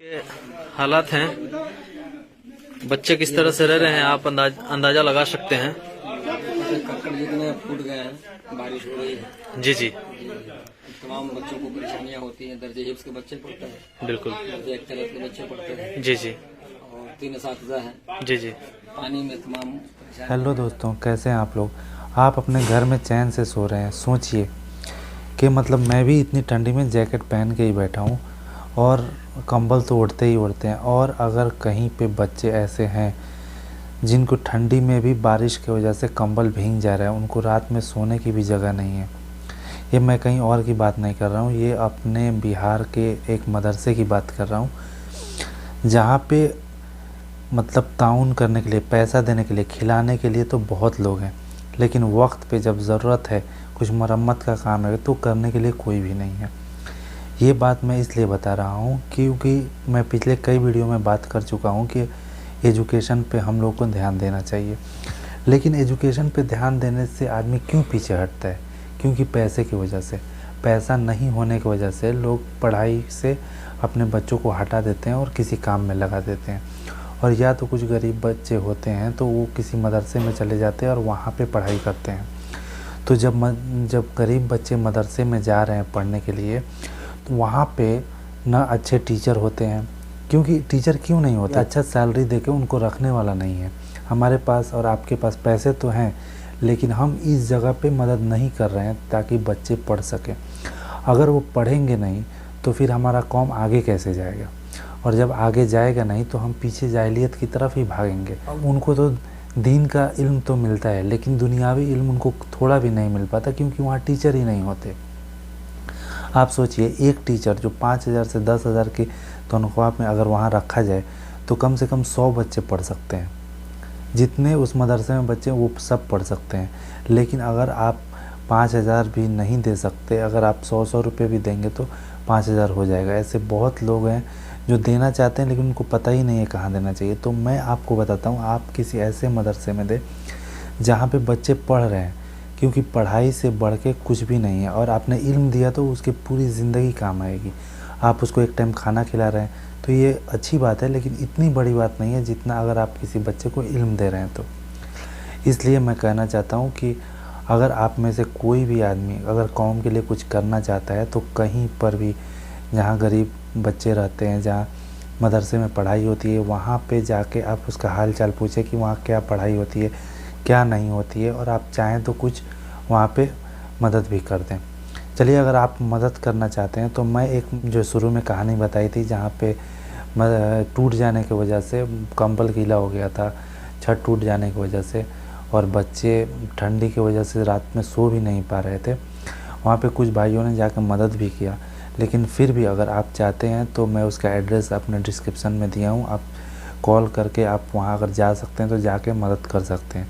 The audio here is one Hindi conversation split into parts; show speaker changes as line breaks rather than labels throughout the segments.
के हालात हैं, बच्चे किस तरह से रह रहे हैं आप अंदाजा लगा सकते हैं।
कक्कड़ जितने फूट गए हैं, बारिश हो रही है।
जी जी
तमाम बच्चों को परेशानियां होती हैं। दर्जे हिफ्स के बच्चे पढ़ते हैं,
बिल्कुल।
दर्जे एक्टरस के बच्चे पढ़ते हैं।
जी जी
और 3 असातिज़ा हैं।
जी जी।
पानी में तमाम परेशानियां।
हेलो दोस्तों, कैसे हैं आप लोग। आप अपने घर में चैन से सो रहे हैं। सोचिए कि मतलब मैं भी इतनी ठंडी में जैकेट पहन के ही बैठा हूँ और कंबल तो उड़ते ही उड़ते हैं। और अगर कहीं पे बच्चे ऐसे हैं जिनको ठंडी में भी बारिश की वजह से कंबल भीग जा रहा है, उनको रात में सोने की भी जगह नहीं है। ये मैं कहीं और की बात नहीं कर रहा हूँ, ये अपने बिहार के एक मदरसे की बात कर रहा हूँ, जहाँ पे मतलब ताउन करने के लिए, पैसा देने के लिए, खिलाने के लिए तो बहुत लोग हैं, लेकिन वक्त पे जब ज़रूरत है, कुछ मरम्मत का काम है, तो करने के लिए कोई भी नहीं है। ये बात मैं इसलिए बता रहा हूँ क्योंकि मैं पिछले कई वीडियो में बात कर चुका हूँ कि एजुकेशन पे हम लोग को ध्यान देना चाहिए। लेकिन एजुकेशन पे ध्यान देने से आदमी क्यों पीछे हटता है? क्योंकि पैसे की वजह से, पैसा नहीं होने की वजह से लोग पढ़ाई से अपने बच्चों को हटा देते हैं और किसी काम में लगा देते हैं। और या तो कुछ गरीब बच्चे होते हैं तो वो किसी मदरसे में चले जाते हैं और वहाँ पे पढ़ाई करते हैं। तो जब गरीब बच्चे मदरसे में जा रहे हैं पढ़ने के लिए, तो वहाँ पे ना अच्छे टीचर होते हैं। क्योंकि टीचर क्यों नहीं होता? अच्छा सैलरी देके उनको रखने वाला नहीं है। हमारे पास और आपके पास पैसे तो हैं, लेकिन हम इस जगह पे मदद नहीं कर रहे हैं ताकि बच्चे पढ़ सकें। अगर वो पढ़ेंगे नहीं तो फिर हमारा कौम आगे कैसे जाएगा? और जब आगे जाएगा नहीं तो हम पीछे जाहिलियत की तरफ ही भागेंगे। अब उनको तो दीन का इल्म तो मिलता है, लेकिन दुनियावी इल्म उनको थोड़ा भी नहीं मिल पाता, क्योंकि वहाँ टीचर ही नहीं होते। आप सोचिए, एक टीचर जो 5,000 से 10,000 की तनख्वाह में अगर वहाँ रखा जाए तो कम से कम 100 बच्चे पढ़ सकते हैं। जितने उस मदरसे में बच्चे वो सब पढ़ सकते हैं। लेकिन अगर आप 5,000 भी नहीं दे सकते, अगर आप 100 रुपये भी देंगे तो 5,000 हो जाएगा। ऐसे बहुत लोग हैं जो देना चाहते हैं लेकिन उनको पता ही नहीं है कहाँ देना चाहिए। तो मैं आपको बताता हूँ, आप किसी ऐसे मदरसे में दें जहाँ पे बच्चे पढ़ रहे हैं, क्योंकि पढ़ाई से बढ़ के कुछ भी नहीं है। और आपने इल्म दिया तो उसकी पूरी ज़िंदगी काम आएगी। आप उसको एक टाइम खाना खिला रहे हैं तो ये अच्छी बात है, लेकिन इतनी बड़ी बात नहीं है जितना अगर आप किसी बच्चे को इल्म दे रहे हैं तो। इसलिए मैं कहना चाहता हूँ कि अगर आप में से कोई भी आदमी अगर कौम के लिए कुछ करना चाहता है तो कहीं पर भी जहाँ गरीब बच्चे रहते हैं, जहाँ मदरसे में पढ़ाई होती है, वहाँ पे जाके आप उसका हाल चाल पूछें कि वहाँ क्या पढ़ाई होती है, क्या नहीं होती है, और आप चाहें तो कुछ वहाँ पे मदद भी कर दें। चलिए, अगर आप मदद करना चाहते हैं तो मैं एक जो शुरू में कहानी बताई थी, जहाँ पे टूट जाने की वजह से कंबल गीला हो गया था, छत टूट जाने की वजह से, और बच्चे ठंडी की वजह से रात में सो भी नहीं पा रहे थे, वहाँ पे कुछ भाइयों ने जाकर मदद भी किया। लेकिन फिर भी अगर आप चाहते हैं तो मैं उसका एड्रेस अपने डिस्क्रिप्शन में दिया हूँ, आप कॉल करके आप वहाँ अगर जा सकते हैं तो जाके मदद कर सकते हैं।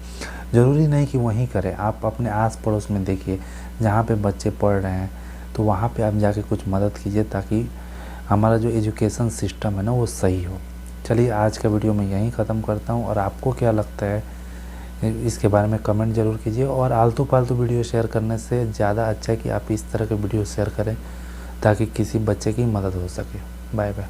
ज़रूरी नहीं कि वहीं करें, आप अपने आस पड़ोस में देखिए जहाँ पे बच्चे पढ़ रहे हैं, तो वहाँ पे आप जाके कुछ मदद कीजिए ताकि हमारा जो एजुकेशन सिस्टम है ना वो सही हो। चलिए, आज का वीडियो मैं यहीं ख़त्म करता हूँ, और आपको क्या लगता है इसके बारे में कमेंट ज़रूर कीजिए। और आलतू फालतू वीडियो शेयर करने से ज़्यादा अच्छा है कि आप इस तरह के वीडियो शेयर करें ताकि किसी बच्चे की मदद हो सके। Bye bye.